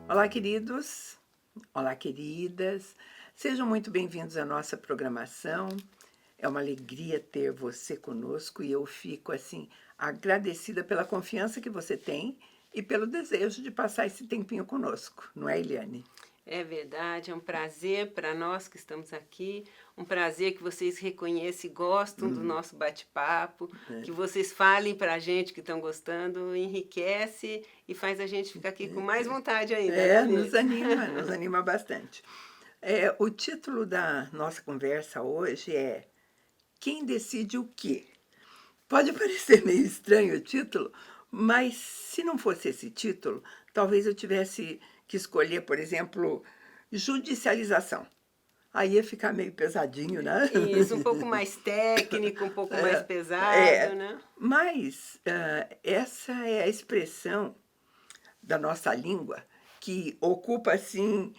Olá, queridos. Olá, queridas. Sejam muito bem-vindos à nossa programação. É uma alegria ter você conosco e eu fico, assim, agradecida pela confiança que você tem e pelo desejo de passar esse tempinho conosco, não é, Eliane? É verdade, é um prazer para nós que estamos aqui, um prazer que vocês reconheçam e gostam do nosso bate-papo, que vocês falem para a gente que estão gostando, enriquece e faz a gente ficar aqui com mais vontade ainda, não é mesmo? Nos anima bastante. O título da nossa conversa hoje é Quem decide o quê? Pode parecer meio estranho o título, mas se não fosse esse título, talvez eu tivesse que escolher, por exemplo, judicialização. Aí ia ficar meio pesadinho, né? Isso, um pouco mais técnico, um pouco mais pesado, É, né? mas essa é a expressão da nossa língua que ocupa assim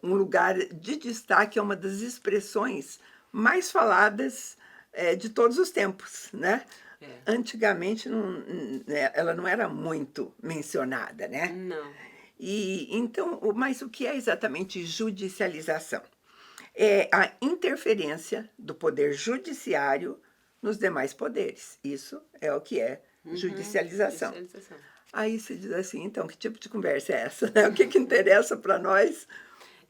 um lugar de destaque, é uma das expressões mais faladas de todos os tempos, né? É. Antigamente ela não era muito mencionada, né? Não. E então, mas o que é exatamente judicialização? É a interferência do poder judiciário nos demais poderes. Isso é o que é Uhum, judicialização. judicialização. Aí se diz assim, então, que tipo de conversa é essa? Né? O que interessa para nós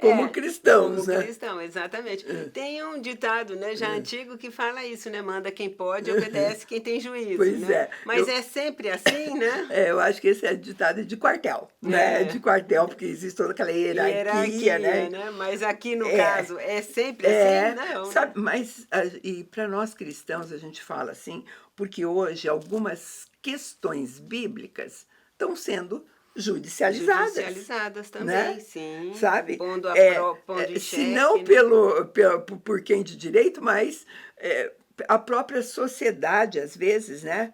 como É, cristãos, como né? cristão, exatamente. Tem um ditado, né, já antigo que fala isso, né? Manda quem pode, obedece quem tem juízo, Pois né? é, Mas é sempre assim, né? eu acho que esse é ditado de quartel, né? De É, quartel, porque existe toda aquela hierarquia, hierarquia, né? né? Mas aqui no É, caso é sempre assim? Não, né? sabe, mas e para nós cristãos a gente fala assim, porque hoje algumas questões bíblicas estão sendo judicializadas, Judicializadas também, né? sim. Sabe? Pondo em Se não xeque, né? por quem de direito, mas a própria sociedade, às vezes, né?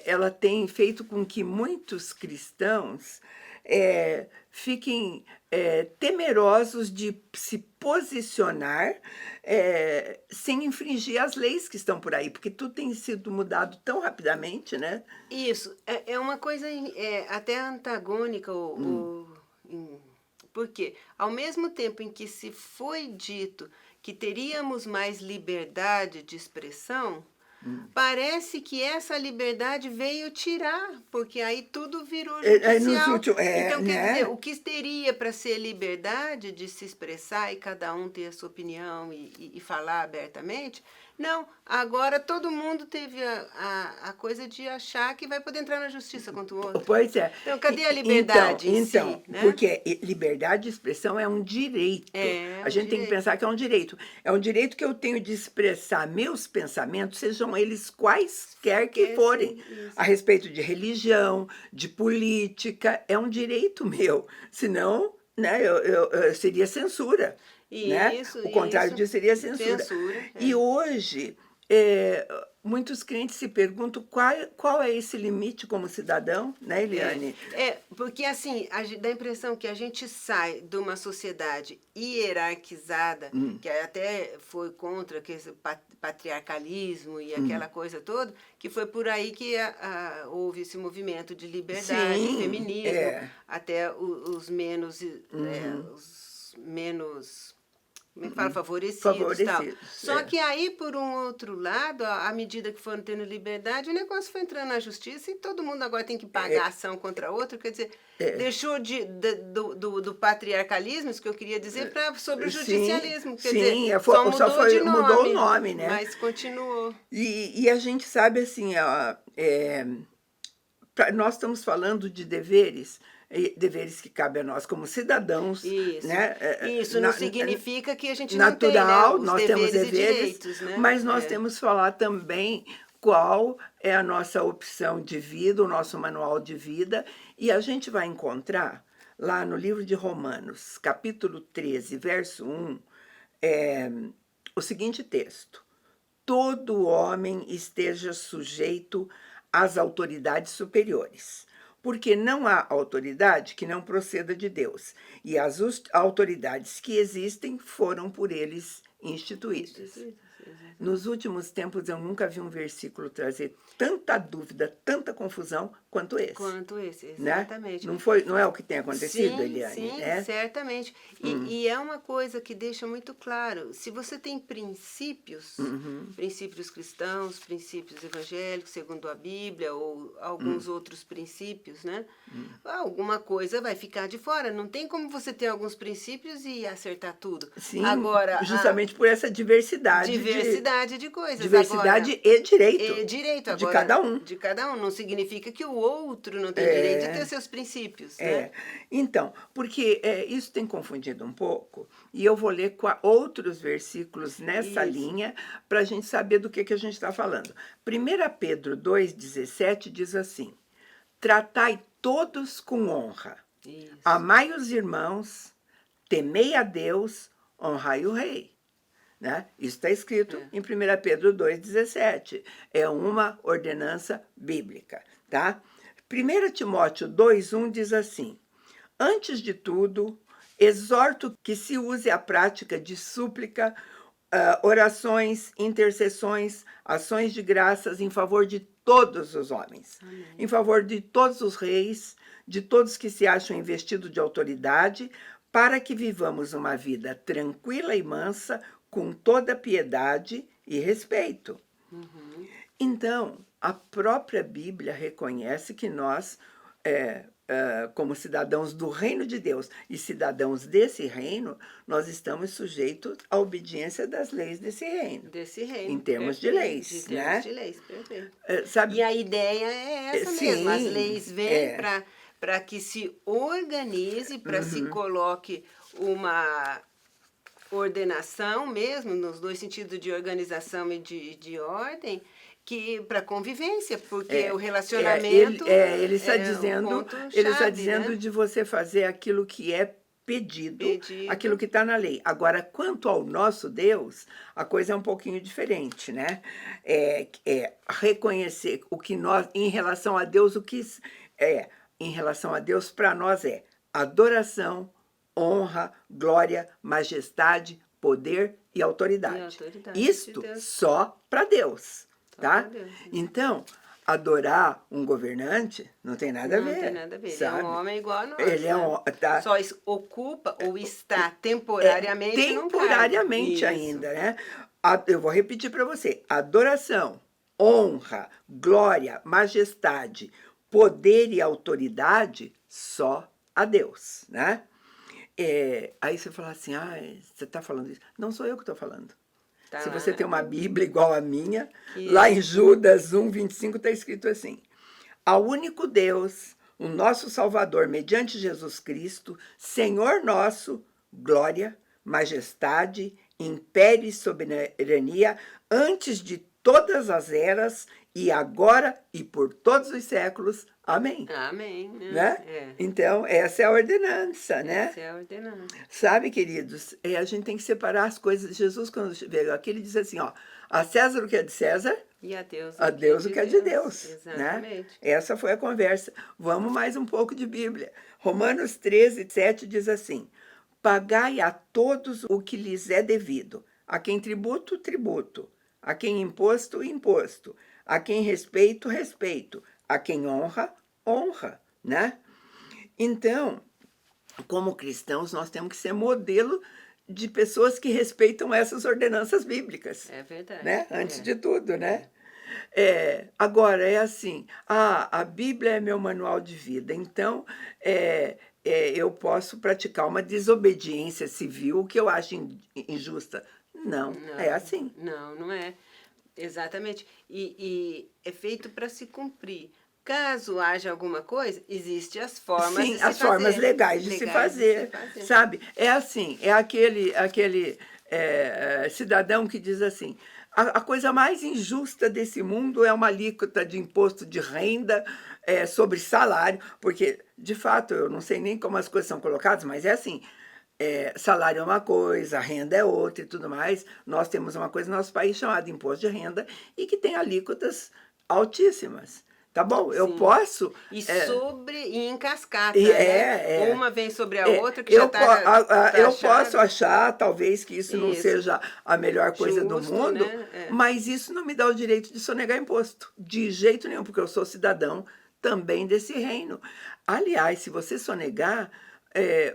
Ela tem feito com que muitos cristãos fiquem temerosos de se posicionar sem infringir as leis que estão por aí, porque tudo tem sido mudado tão rapidamente, né? Isso, é uma coisa até antagônica, porque ao mesmo tempo em que se foi dito que teríamos mais liberdade de expressão, parece que essa liberdade veio tirar, porque aí tudo virou Nos judicial. últimos, Então, quer dizer, né? o que teria para ser liberdade de se expressar e cada um ter a sua opinião e falar abertamente, não, agora todo mundo teve a coisa de achar que vai poder entrar na justiça contra o outro. Pois é. Então, cadê a Então, liberdade em si, né? porque liberdade de expressão é um direito. É A um gente tem que direito. pensar que é um direito. É um direito que eu tenho de expressar meus pensamentos, sejam eles quaisquer que forem, Esquece a isso. respeito de religião, de política. É um direito meu. Senão, né, eu seria censura. Né? O E contrário isso, disso seria censura. censura, E é. hoje, muitos crentes se perguntam qual é esse limite como cidadão, né, Eliane? Porque assim, dá a impressão que a gente sai de uma sociedade hierarquizada, que até foi contra esse patriarcalismo e aquela coisa toda, que foi por aí que houve esse movimento de liberdade, Sim, feminismo, até os menos como é que fala, favorecidos e tal. favorecidos. Só que aí, por um outro lado, à medida que foram tendo liberdade, o negócio foi entrando na justiça e todo mundo agora tem que pagar ação contra outro. Quer dizer, deixou do patriarcalismo, isso que eu queria dizer, sobre o Sim, judicialismo. Quer dizer, sim, só mudou de mudou o nome, nome, né? mas continuou. E a gente sabe assim, ó, nós estamos falando de deveres, deveres que cabem a nós como cidadãos, Isso. né? Isso não significa que a gente não tem, né? Natural, Os nós temos deveres e deveres, direitos, né? mas nós temos que falar também qual é a nossa opção de vida, o nosso manual de vida, e a gente vai encontrar lá no livro de Romanos, capítulo 13, verso 1, o seguinte texto: todo homem esteja sujeito às autoridades superiores, porque não há autoridade que não proceda de Deus, e as autoridades que existem foram por eles instituídas. Nos últimos tempos, eu nunca vi um versículo trazer tanta dúvida, tanta confusão quanto esse. Quanto esse, Né? exatamente. Não é o que tem acontecido, Sim, Eliane? sim, Né? certamente. E é uma coisa que deixa muito claro, se você tem princípios, princípios cristãos, princípios evangélicos, segundo a Bíblia, ou alguns outros princípios, né? Alguma coisa vai ficar de fora. Não tem como você ter alguns princípios e acertar tudo. Sim, Agora, justamente por essa diversidade de coisas. diversidade Agora, e direito é direito de agora cada um. de cada um. Não significa que o outro não tem direito de ter seus princípios, né? Então, porque isso tem confundido um pouco, e eu vou ler outros versículos nessa linha para a gente saber do que a gente está falando. 1 Pedro 2,17 diz assim: tratai todos com honra, amai os irmãos, temei a Deus, honrai o rei. Né? Isso está escrito em 1 Pedro 2,17. É uma ordenança bíblica. Tá? 1 Timóteo 2,1 diz assim: antes de tudo, exorto que se use a prática de súplica, orações, intercessões, ações de graças em favor de todos os homens, em favor de todos os reis, de todos que se acham investidos de autoridade, para que vivamos uma vida tranquila e mansa, com toda piedade e respeito. Então, a própria Bíblia reconhece que nós, como cidadãos do reino de Deus e cidadãos desse reino, nós estamos sujeitos à obediência das leis desse reino. Desse reino. Em termos de leis, de né? termos de leis, perfeito. Sabe? E a ideia é essa mesmo. As leis vêm para que se organize, para se coloque uma ordenação mesmo, nos dois sentidos de organização e de ordem, que para convivência, porque o relacionamento ele está dizendo, um ponto ele está chave, dizendo né? de você fazer aquilo que é pedido, aquilo que está na lei. Agora, quanto ao nosso Deus, a coisa é um pouquinho diferente, né? Reconhecer o que nós, em relação a Deus, em relação a Deus, para nós é adoração, honra, glória, majestade, poder e autoridade. Isto só para Deus, tá? Então, adorar um governante não tem nada a ver. Não tem nada a ver. Sabe? Ele é um homem igual a nós. Ele é tá? Só ocupa ou está temporariamente temporariamente ainda, né? Eu vou repetir para você. Adoração, honra, glória, majestade, poder e autoridade só a Deus, né? Aí você fala assim, você está falando isso. Não sou eu que estou falando. Se você tem uma Bíblia igual a minha, lá em Judas 1,25 está escrito assim: ao único Deus, o nosso Salvador, mediante Jesus Cristo, Senhor nosso, glória, majestade, império e soberania, antes de todas as eras, e agora e por todos os séculos. Amém. Amém. Né? Então, essa é a ordenança, né? Essa é a ordenança. Sabe, queridos, a gente tem que separar as coisas. Jesus, quando veio aqui, ele diz assim, a César o que é de César, e a Deus o que é de Deus. Exatamente. Né? Essa foi a conversa. Vamos mais um pouco de Bíblia. Romanos 13:7 diz assim: pagai a todos o que lhes é devido, a quem tributo, tributo, a quem imposto, imposto, a quem respeito, respeito, a quem honra, honra, né? Então, como cristãos, nós temos que ser modelo de pessoas que respeitam essas ordenanças bíblicas. É verdade. Né? Antes de tudo, né? Agora, é assim, a Bíblia é meu manual de vida, então eu posso praticar uma desobediência civil que eu acho injusta. Não, é assim. Não é. Exatamente. E é feito para se cumprir. Caso haja alguma coisa, existem as formas de se fazer. Sim, as formas legais de se fazer, sabe? É assim, é aquele cidadão que diz assim, a coisa mais injusta desse mundo é uma alíquota de imposto de renda sobre salário, porque, de fato, eu não sei nem como as coisas são colocadas, mas é assim, salário é uma coisa, renda é outra e tudo mais. Nós temos uma coisa no nosso país chamada imposto de renda e que tem alíquotas altíssimas. Tá bom? Eu Sim. posso... E em cascata, E né? Uma vem sobre a outra, que eu, já está eu posso achar, talvez, que isso não Isso. seja a melhor coisa do Justo, mundo, né? mas isso não me dá o direito de sonegar imposto. De jeito nenhum, porque eu sou cidadão também desse reino. Aliás, se você sonegar,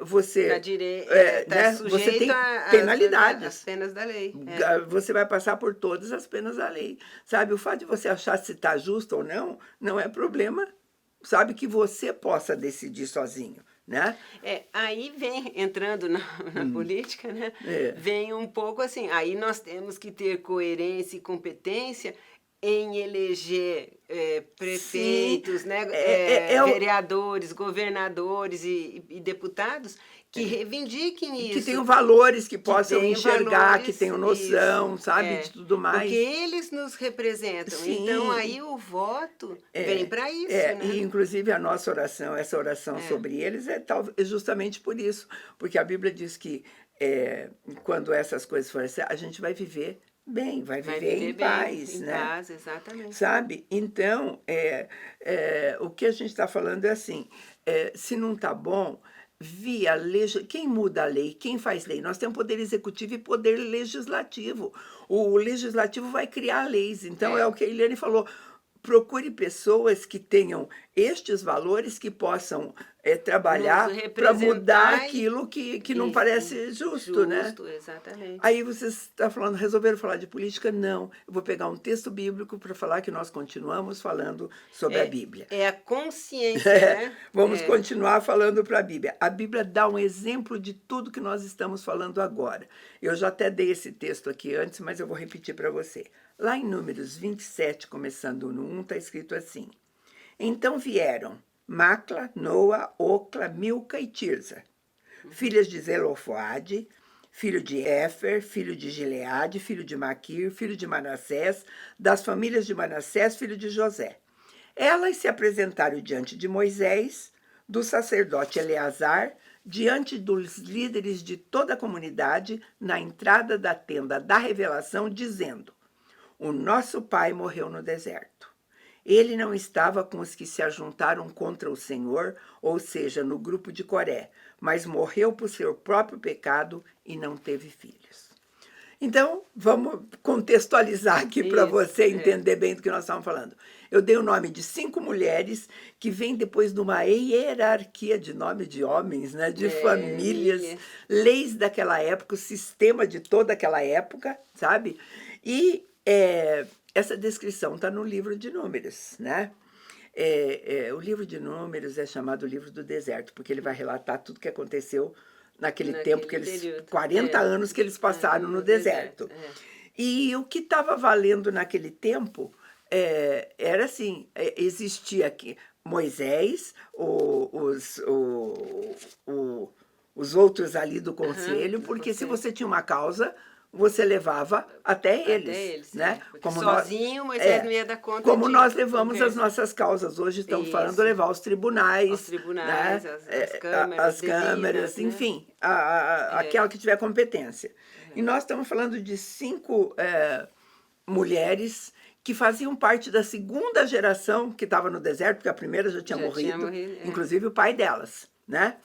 você, Está né, você sujeito tem às penalidades. penas da lei. Você vai passar por todas as penas da lei. Sabe, o fato de você achar se está justo ou não, não é problema, sabe, que você possa decidir sozinho, né? Aí vem, entrando na política, né? Vem um pouco assim, aí nós temos que ter coerência e competência em eleger prefeitos, Sim, né? Vereadores, governadores e deputados que reivindiquem isso. Que tenham valores, que possam tenham enxergar, valores, que tenham noção, isso, sabe, de tudo mais. Porque eles nos representam. Sim. Então, aí o voto vem para isso, né? E inclusive a nossa oração, essa oração sobre eles é justamente por isso. Porque a Bíblia diz que quando essas coisas forem, a gente vai viver bem, vai viver em paz, em né? paz, exatamente. Sabe? Então, o que a gente está falando é assim, se não está bom, quem muda a lei, quem faz lei? Nós temos poder executivo e poder legislativo. O legislativo vai criar leis. Então, é o que a Eliane falou. Procure pessoas que tenham estes valores, que possam trabalhar para mudar aquilo que não parece justo, né? Justo, exatamente. Aí vocês estão falando, resolveram falar de política? Não. Eu vou pegar um texto bíblico para falar que nós continuamos falando sobre a Bíblia. É a consciência, né? Vamos continuar falando para a Bíblia. A Bíblia dá um exemplo de tudo que nós estamos falando agora. Eu já até dei esse texto aqui antes, mas eu vou repetir para você. Lá em Números 27, começando no 1, está escrito assim: Então vieram Macla, Noa, Ocla, Milca e Tirza, filhas de Zelofade, filho de Éfer, filho de Gileade, filho de Maquir, filho de Manassés, das famílias de Manassés, filho de José. Elas se apresentaram diante de Moisés, do sacerdote Eleazar, diante dos líderes de toda a comunidade, na entrada da tenda da revelação, dizendo: O nosso pai morreu no deserto. Ele não estava com os que se ajuntaram contra o Senhor, ou seja, no grupo de Coré, mas morreu por seu próprio pecado e não teve filhos. Então, vamos contextualizar aqui para você entender bem do que nós estamos falando. Eu dei o nome de 5 mulheres que vêm depois de uma hierarquia de nome de homens, né, de famílias, leis daquela época, o sistema de toda aquela época, sabe? E essa descrição está no livro de Números, né? O livro de Números é chamado o livro do deserto, porque ele vai relatar tudo que aconteceu naquele tempo, 40 anos que eles passaram no deserto. E o que estava valendo naquele tempo era assim, existia aqui Moisés, os outros ali do conselho, porque se você tinha uma causa, você levava até eles, né? Como sozinho, Moisés não ia dar conta. Como nós levamos as nossas causas. Hoje estamos falando levar aos tribunais. Aos tribunais, né? as câmeras, devidas, enfim, aquela que tiver competência. E nós estamos falando de 5 mulheres que faziam parte da segunda geração que estava no deserto, porque a primeira já tinha morrido, inclusive o pai delas, né?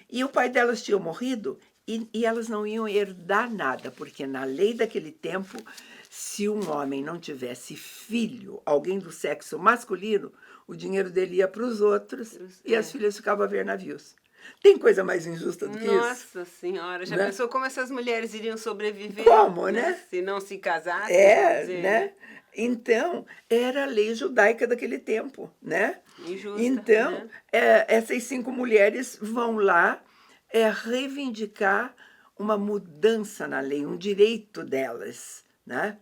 E o pai delas tinha morrido. E elas não iam herdar nada, porque na lei daquele tempo, se um homem não tivesse filho, alguém do sexo masculino, o dinheiro dele ia para os outros e as filhas ficavam a ver navios. Tem coisa mais injusta do que isso? Nossa Senhora, já pensou como essas mulheres iriam sobreviver? Como, né? Se não se casassem. Né? Então, era a lei judaica daquele tempo, né? Injusta, então, né? Essas 5 mulheres vão lá reivindicar uma mudança na lei, um direito delas, né?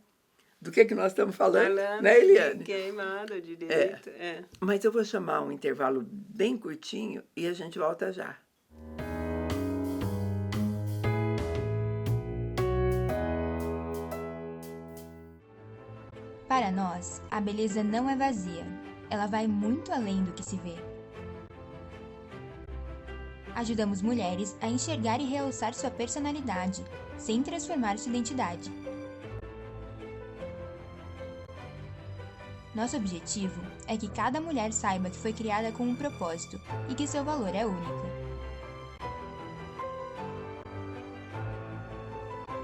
Do que nós estamos falando, né, Eliane? Queimada de direito. Mas eu vou chamar um intervalo bem curtinho e a gente volta já. Para nós, a beleza não é vazia. Ela vai muito além do que se vê. Ajudamos mulheres a enxergar e realçar sua personalidade, sem transformar sua identidade. Nosso objetivo é que cada mulher saiba que foi criada com um propósito e que seu valor é único.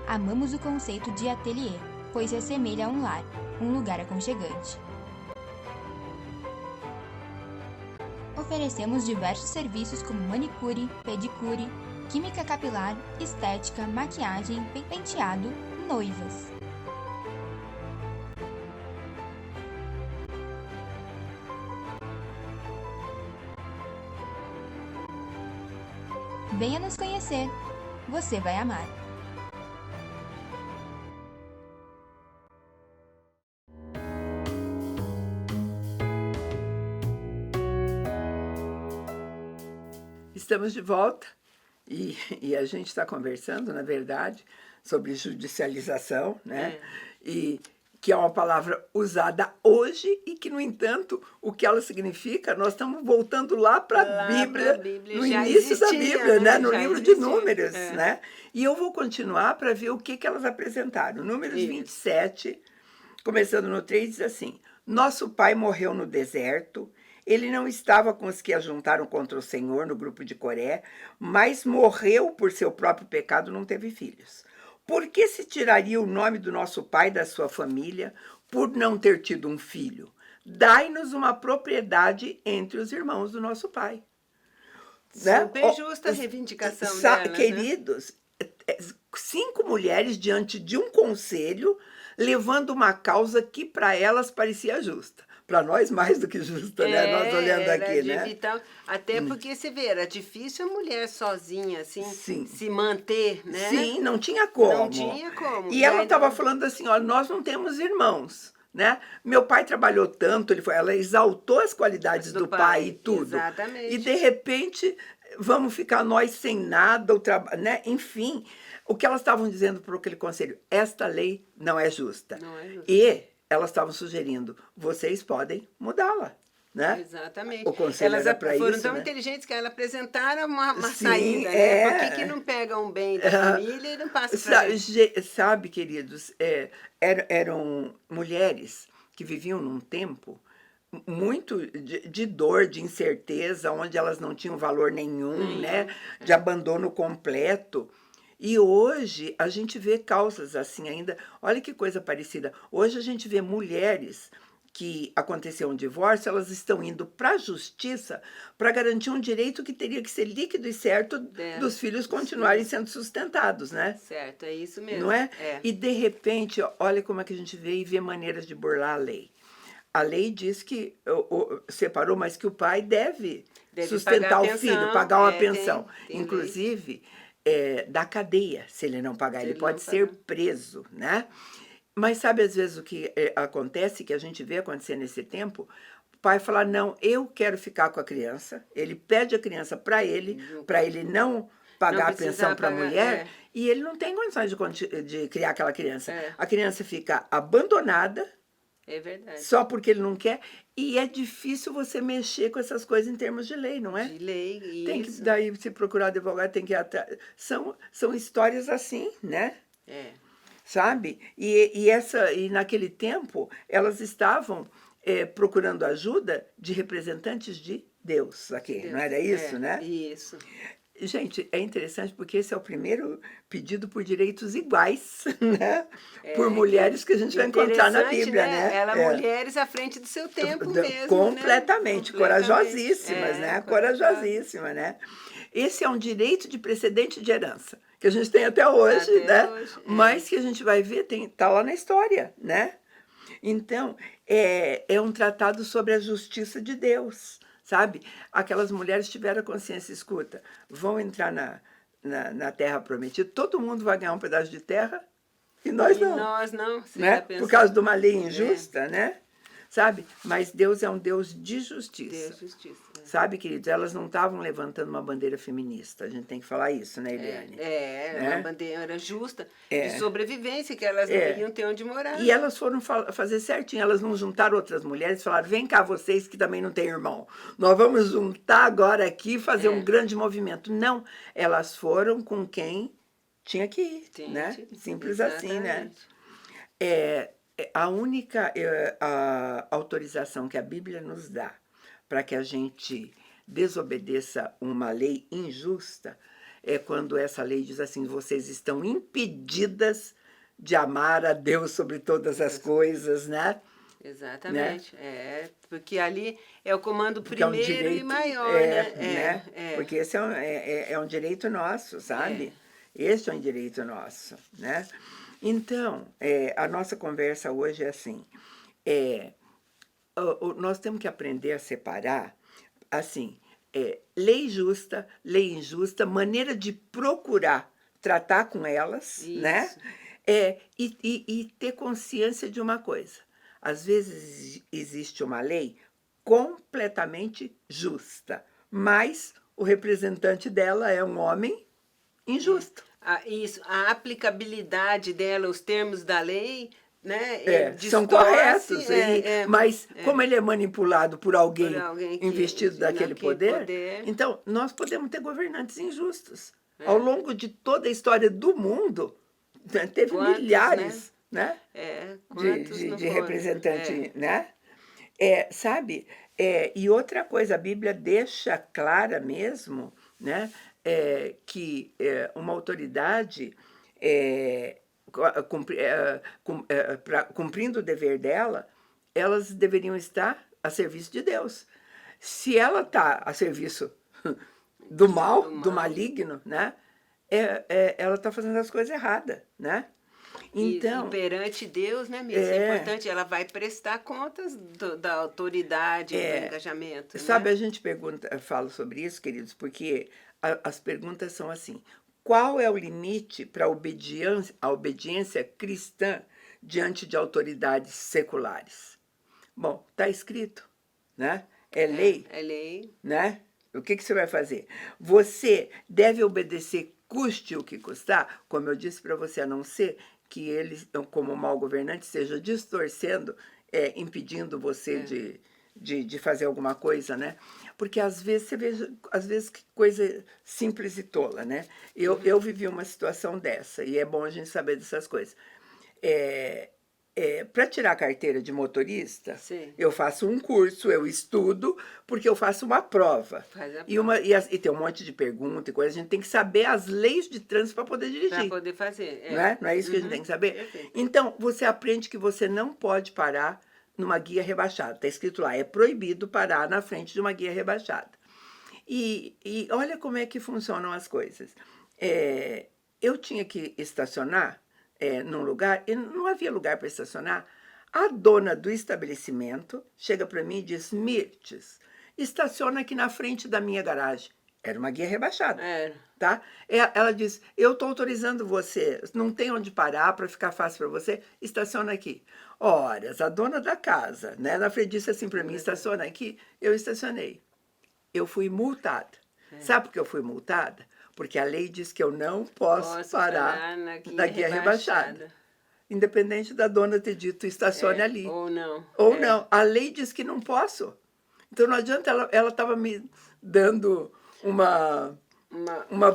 Amamos o conceito de ateliê, pois se assemelha a um lar, um lugar aconchegante. Oferecemos diversos serviços como manicure, pedicure, química capilar, estética, maquiagem, penteado, noivas. Venha nos conhecer, você vai amar. Estamos de volta e a gente está conversando, na verdade, sobre judicialização, né? E que é uma palavra usada hoje e que, no entanto, o que ela significa, nós estamos voltando lá para a Bíblia, no início da Bíblia, né? No livro de Números, né? E eu vou continuar para ver o que elas apresentaram. Números 27, começando no 3, diz assim: Nosso pai morreu no deserto. Ele não estava com os que ajuntaram contra o Senhor no grupo de Coré, mas morreu por seu próprio pecado, não teve filhos. Por que se tiraria o nome do nosso pai e da sua família por não ter tido um filho? Dai-nos uma propriedade entre os irmãos do nosso pai. Super justa a reivindicação dela, queridos, 5 mulheres diante de um conselho, levando uma causa que para elas parecia justa. Para nós, mais do que justa, né? Nós olhando aqui, né? Vital, até porque, você vê, era difícil a mulher sozinha, assim, Sim. se manter, né? Sim, não tinha como. Não tinha como. E ela estava falando assim, ó, nós não temos irmãos, né? Meu pai trabalhou tanto, ela exaltou as qualidades do pai e tudo. Exatamente. E, de repente, vamos ficar nós sem nada, né? Enfim, o que elas estavam dizendo para aquele conselho, esta lei não é justa. Não é justa. E elas estavam sugerindo, vocês podem mudá-la, né? Exatamente. O conselho elas era para foram isso, tão né? inteligentes que elas apresentaram uma Sim, saída, né? Por que não pegam um bem da família e não passam para gente? Sabe, queridos, eram mulheres que viviam num tempo muito de dor, de incerteza, onde elas não tinham valor nenhum, né? De abandono completo. E hoje a gente vê causas assim ainda. Olha que coisa parecida. Hoje a gente vê mulheres que aconteceu um divórcio, elas estão indo para a justiça para garantir um direito que teria que ser líquido e certo dos filhos continuarem sendo sustentados, né? Certo, é isso mesmo. Não é? E de repente, olha como é que a gente vê e vê maneiras de burlar a lei. A lei diz que separou, mas que o pai deve sustentar o filho, pagar uma pensão. Tem Inclusive, da cadeia, se ele não pagar. Ele pode ser preso, né? Mas sabe, às vezes, o que acontece, que a gente vê acontecer nesse tempo? O pai fala, não, eu quero ficar com a criança. Ele pede a criança para ele não pagar a pensão para a mulher, e ele não tem condições de criar aquela criança. A criança fica abandonada, é verdade. Só porque ele não quer. E é difícil você mexer com essas coisas em termos de lei, não é? De lei, isso. Tem que, daí, se procurar advogado, tem que ir atrás. São histórias assim, né? Sabe? E naquele tempo, elas estavam procurando ajuda de representantes de Deus aqui, não era isso, né? Isso. Gente, é interessante porque esse é o primeiro pedido por direitos iguais, né? Por mulheres que a gente vai encontrar na Bíblia, né? Ela, mulheres à frente do seu tempo mesmo, completamente, corajosíssimas, né? Corajosíssimas, né? Esse é um direito de precedente de herança, que a gente tem até hoje, né? Mas que a gente vai ver, tá lá na história, né? Então, é um tratado sobre a justiça de Deus. Sabe? Aquelas mulheres tiveram a consciência, escuta, vão entrar na terra prometida, todo mundo vai ganhar um pedaço de terra e nós não. Nós não. Né? Por causa de uma lei injusta, né? Sabe? Mas Deus é um Deus de justiça. Sabe, queridos? Elas não estavam levantando uma bandeira feminista. A gente tem que falar isso, né, Eliane? Uma bandeira justa de sobrevivência, que elas não iriam ter onde morar. E elas foram fazer certinho. Elas não juntaram outras mulheres e falaram, vem cá vocês que também não têm irmão. Nós vamos juntar agora aqui e fazer um grande movimento. Não, elas foram com quem tinha que ir, né? Simples assim, né? A única a autorização que a Bíblia nos dá para que a gente desobedeça uma lei injusta é quando essa lei diz assim: vocês estão impedidas de amar a Deus sobre todas as coisas, né? Exatamente. Porque ali é o comando Porque é um primeiro direito, e maior, né? Porque esse é um direito nosso, sabe? Este é um direito nosso, né? Então, a nossa conversa hoje é assim, nós temos que aprender a separar, assim, lei justa, lei injusta, maneira de procurar tratar com elas, né? Isso. E ter consciência de uma coisa. Às vezes existe uma lei completamente justa, mas o representante dela é um homem injusto. Isso, a aplicabilidade dela, os termos da lei, né? São distorce, corretos, mas como ele é manipulado por por alguém alguém que- investido daquele naquele poder, então nós podemos ter governantes injustos. Ao longo de toda a história do mundo, né, teve Quantos, milhares, né? Quantos não de foram? representante, né? Sabe? E outra coisa, a Bíblia deixa clara mesmo, né? Que uma autoridade, cumprindo o dever dela, elas deveriam estar a serviço de Deus. Se ela está a serviço do mal, do maligno, né? Ela está fazendo as coisas erradas, né? Então, E perante Deus, né, Miss? É importante, ela vai prestar contas da autoridade, do engajamento. sabe, né? a gente fala sobre isso, queridos, porque as perguntas são assim: qual é o limite para a obediência cristã diante de autoridades seculares? Bom, está escrito, né? É lei, É lei. né? O que você vai fazer? Você deve obedecer, custe o que custar, como eu disse para você, a não ser que eles, como mau governante, esteja distorcendo, impedindo você de fazer alguma coisa, né? Porque às vezes você vê, às vezes, que coisa simples e tola, né? Eu vivi uma situação dessa, e é bom a gente saber dessas coisas. Para tirar a carteira de motorista, Sim. eu faço um curso, eu estudo, porque eu faço uma prova. Faz a E tem um monte de pergunta e coisa, a gente tem que saber as leis de trânsito para poder dirigir. Para poder fazer. Não é? Não é isso que a gente tem que saber? Perfeito. Então, você aprende que você não pode parar numa guia rebaixada. Está escrito lá, é proibido parar na frente de uma guia rebaixada. E olha como é que funcionam as coisas. Eu tinha que estacionar num lugar, e não havia lugar para estacionar. A dona do estabelecimento chega para mim e diz: Mirtes, estaciona aqui na frente da minha garagem. Era uma guia rebaixada. Era. Tá? Ela diz: eu estou autorizando você, não tem onde parar para ficar fácil para você, estaciona aqui. Horas, a dona da casa, né, na frente disse assim para mim: estaciona aqui. Eu estacionei. Eu fui multada. Sabe por que eu fui multada? Porque a lei diz que eu não posso parar na guia rebaixada. Independente da dona ter dito estacione ali. Ou não. Ou não. A lei diz que não posso. Então não adianta, ela estava me dando uma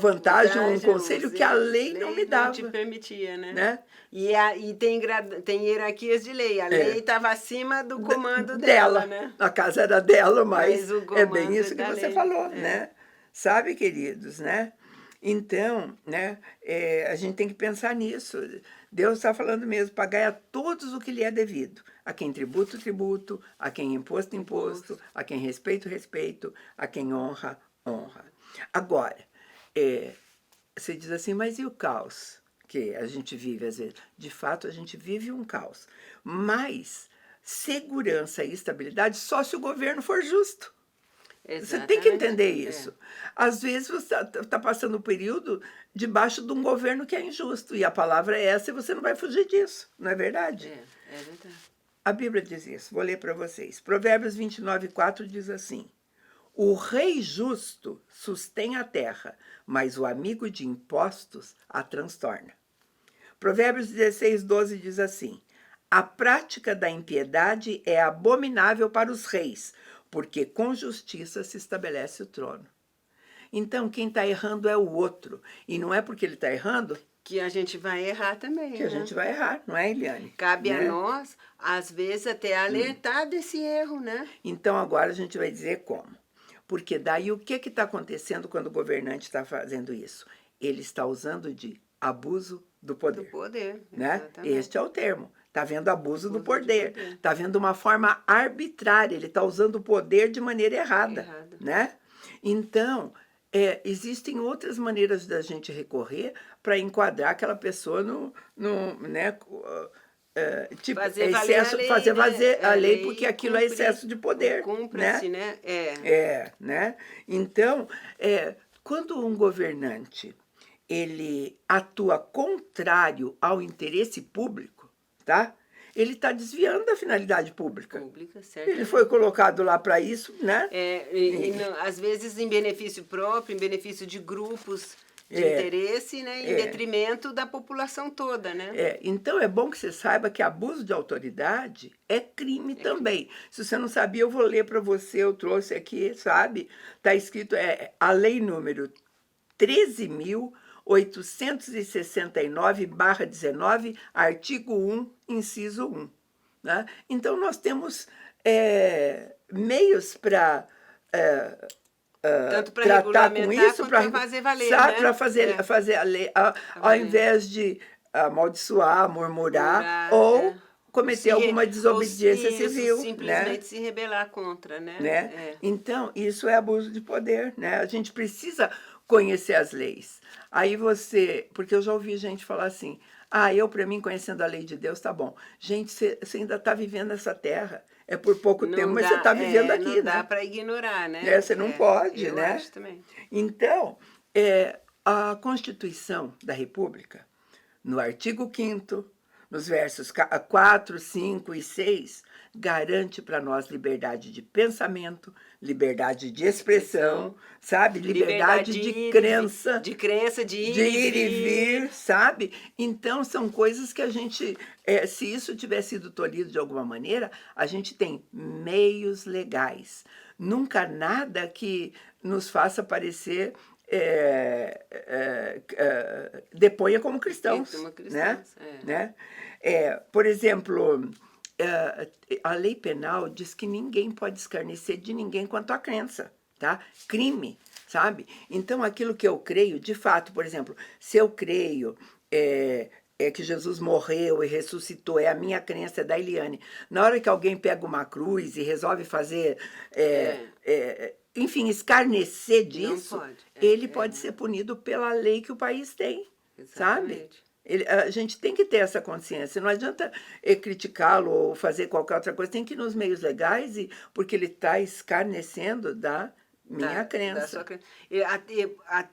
vantagem, um conselho que a lei não me dava. Não te permitia, né? Né? E tem hierarquias de lei. A lei estava acima do comando dela, né? A casa era dela, mas o é bem comando isso que da você lei. falou, né? Sabe, queridos, né? Então, né, a gente tem que pensar nisso. Deus está falando mesmo, pagai a todos o que lhe é devido. A quem tributo, tributo, a quem imposto, imposto, a quem respeito, respeito, a quem honra, honra. Agora, você diz assim, mas e o caos que a gente vive às vezes? De fato, a gente vive um caos. Mas segurança e estabilidade só se o governo for justo. Você tem que entender isso. Às vezes você está passando um período debaixo de um governo que é injusto. E a palavra é essa e você não vai fugir disso. Não é verdade? É verdade. A Bíblia diz isso. Vou ler para vocês. Provérbios 29:4 diz assim: o rei justo sustém a terra, mas o amigo de impostos a transtorna. Provérbios 16:12 diz assim: a prática da impiedade é abominável para os reis, porque com justiça se estabelece o trono. Então, quem está errando é o outro. E não é porque ele está errando Que a gente vai errar também, que a gente vai errar, não é, Eliane? Cabe Né? a nós, às vezes, até alertar desse erro, né? Então, agora a gente vai dizer como. Porque daí o que está acontecendo quando o governante está fazendo isso? Ele está usando de abuso do poder. Do poder, Né? exatamente. Este é o termo. Está vendo abuso do Abuso de poder. poder. Está vendo uma forma arbitrária. Ele está usando o poder de maneira errada. Né? Então, existem outras maneiras da gente recorrer para enquadrar aquela pessoa né, tipo, Fazer valer excesso, a lei, fazer né? valer a lei, porque e aquilo é cumprir. excesso de poder. Cumpra-se, Né? né? Né? Então, quando um governante ele atua contrário ao interesse público, tá? Ele está desviando da finalidade pública. Certo. Ele foi colocado lá para isso, né? Às vezes em benefício próprio, em benefício de grupos de interesse, né? Em detrimento da população toda, né? Então é bom que você saiba que abuso de autoridade é crime também. Se você não sabia, eu vou ler para você, eu trouxe aqui, sabe? Está escrito, a lei número 13.869/19, artigo 1, inciso 1. Né? Então, nós temos meios para tanto para tratar com isso, para fazer valer, sabe, né? para fazer a lei, ao invés de amaldiçoar, murmurar ou cometer alguma desobediência civil. Simplesmente né? se rebelar contra, né? Então, isso é abuso de poder. Né? A gente precisa conhecer as leis. Aí porque eu já ouvi gente falar assim, para mim, conhecendo a lei de Deus, tá bom. Gente, você ainda está vivendo nessa terra. É por pouco tempo, mas você está vivendo aqui, não dá para ignorar, né? Você não pode, eu né? acho também. Então, a Constituição da República, no artigo 5º, nos versos 4, 5 e 6, garante para nós liberdade de pensamento, liberdade de expressão, sabe? Liberdade de crença. De crença, de ir e vir, sabe? Então, são coisas que a gente, se isso tiver sido tolhido de alguma maneira, a gente tem meios legais. Nunca nada que nos faça parecer deponha como cristãos. Né? Por exemplo, a lei penal diz que ninguém pode escarnecer de ninguém quanto à crença, tá? Crime, sabe? Então, aquilo que eu creio, de fato, por exemplo, se eu creio que Jesus morreu e ressuscitou, a minha crença, da Eliane. Na hora que alguém pega uma cruz e resolve fazer, enfim, escarnecer disso, ele pode ser punido pela lei que o país tem, sabe? A gente tem que ter essa consciência. Não adianta criticá-lo ou fazer qualquer outra coisa. Tem que ir nos meios legais, porque ele está escarnecendo da minha crença. Da sua crença.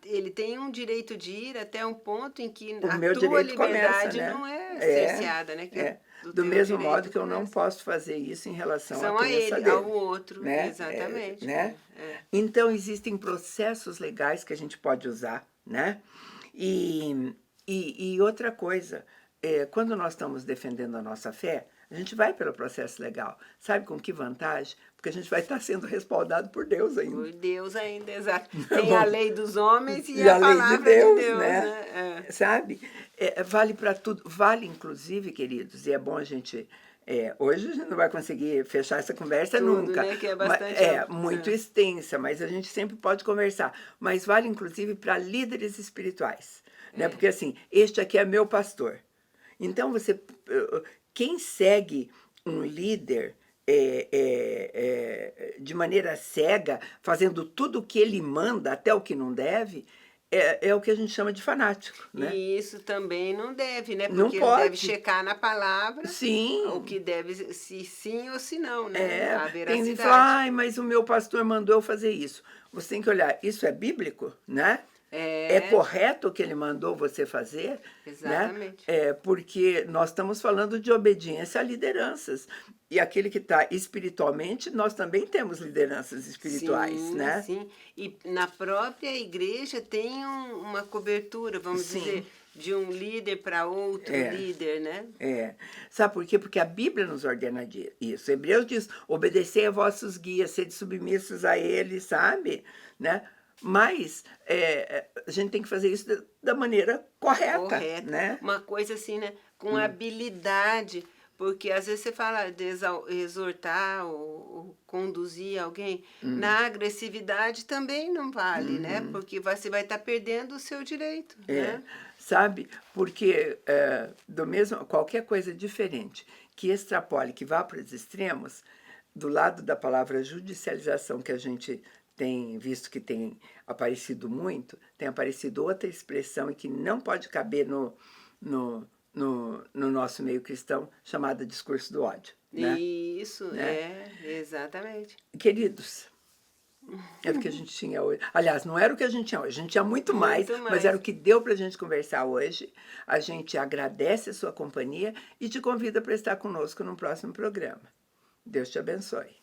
Ele tem um direito de ir até um ponto em que a tua liberdade não é cerceada, né? Do mesmo modo que eu não posso fazer isso em relação à crença dele. Ao outro, né? Exatamente. Né? Então, existem processos legais que a gente pode usar, né? E outra coisa, quando nós estamos defendendo a nossa fé, a gente vai pelo processo legal. Sabe com que vantagem? Porque a gente vai estar sendo respaldado por Deus ainda. Por Deus ainda, exato. Tem a lei dos homens e a palavra de Deus, né? Sabe? Vale para tudo. Vale, inclusive, queridos, e é bom a gente... hoje a gente não vai conseguir fechar essa conversa nunca. Né? Que é bastante muito extensa, mas a gente sempre pode conversar. Mas vale, inclusive, para líderes espirituais. Né? Porque, assim, este aqui é meu pastor. Então, quem segue um líder de maneira cega, fazendo tudo o que ele manda, até o que não deve, é o que a gente chama de fanático. Né? E isso também não deve, né? Porque não pode. Ele deve checar na palavra sim. o que deve, se sim ou se não, né? A veracidade. Tem que falar, mas o meu pastor mandou eu fazer isso. Você tem que olhar, isso é bíblico, né? É correto o que ele mandou você fazer? Exatamente. Né? Porque nós estamos falando de obediência a lideranças. E aquele que está espiritualmente, nós também temos lideranças espirituais. Sim, né? Sim. E na própria igreja tem uma cobertura, vamos dizer, de um líder para outro líder, né? Sabe por quê? Porque a Bíblia nos ordena isso. Hebreus diz, obedecei a vossos guias, sede submissos a eles, sabe? Né? Mas a gente tem que fazer isso da maneira correta, né? Uma coisa assim, né? Com habilidade, porque às vezes você fala de exortar ou conduzir alguém, na agressividade também não vale, né? Porque você vai estar perdendo o seu direito, né? Sabe? Porque qualquer coisa diferente que extrapole, que vá para os extremos, do lado da palavra judicialização, que a gente tem visto que tem aparecido muito, tem aparecido outra expressão e que não pode caber no nosso meio cristão, chamada discurso do ódio. Né? Isso, exatamente. Queridos, era o que a gente tinha hoje. Aliás, não era o que a gente tinha hoje, a gente tinha muito mais, mas era o que deu para a gente conversar hoje. A gente agradece a sua companhia e te convida para estar conosco no próximo programa. Deus te abençoe.